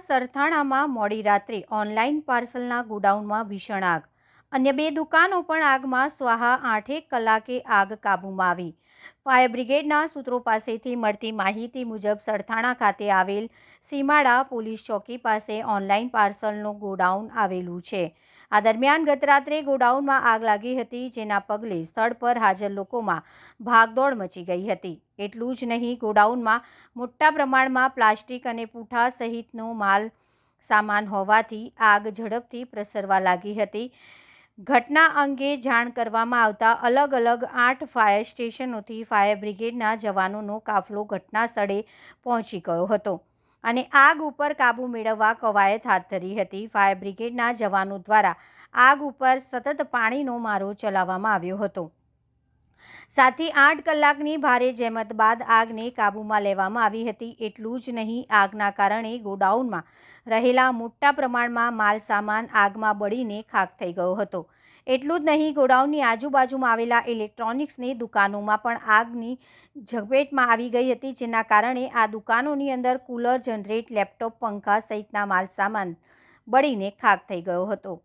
સરથાણામાં મોડી રાત્રે ઓનલાઈન પાર્સલના ગોડાઉનમાં ભીષણ આગ. અન્ય 2 દુકાનો પણ આગમાં સ્વાહા. 8 કલાકે આગ કાબૂમાં આવી. ફાયર બ્રિગેડના સૂત્રો પાસેથી મળતી માહિતી મુજબ સરથાણા ખાતે આવેલ સીમાડા પોલીસ ચોકી પાસે ઓનલાઈન પાર્સલનું ગોડાઉન આવેલું છે. આ દરમિયાન ગત રાત્રે ગોડાઉનમાં આગ લાગી હતી, જેના પગલે સ્થળ પર હાજર લોકોમાં ભાગદોડ મચી ગઈ હતી. એટલું જ નહીં, ગોડાઉનમાં મોટા પ્રમાણમાં પ્લાસ્ટિક અને પૂંઠા સહિતનો માલ સામાન હોવાથી આગ ઝડપથી પ્રસરવા લાગી હતી. ઘટના અંગે જાણ કરવામાં આવતા અલગ અલગ 8 ફાયર સ્ટેશનોથી ફાયર બ્રિગેડના જવાનોનો કાફલો ઘટના સ્થળે પહોંચી ગયો હતો અને આગ ઉપર કાબૂ મેળવવા કવાયત હાથ ધરી હતી. ફાયર બ્રિગેડના જવાનો દ્વારા આગ ઉપર સતત પાણીનો મારો ચલાવવામાં આવ્યો હતો. સાથી 8 કલાકની ભારે જહેમત બાદ આગને કાબૂમાં લેવામાં આવી હતી. એટલું જ નહીં, આગના કારણે ગોડાઉનમાં રહેલા મોટા પ્રમાણમાં માલ સામાન આગમાં બળીને ખાખ થઈ ગયો હતો. એટલું જ નહીં, ગોડાઉનની આજુબાજુમાં આવેલા ઇલેક્ટ્રોનિક્સની દુકાનોમાં પણ આગની ઝપેટમાં આવી ગઈ હતી, જેના કારણે આ દુકાનોની અંદર કુલર, જનરેટર, લેપટોપ, પંખા સહિતના માલ સામાન બળીને ખાખ થઈ ગયો હતો.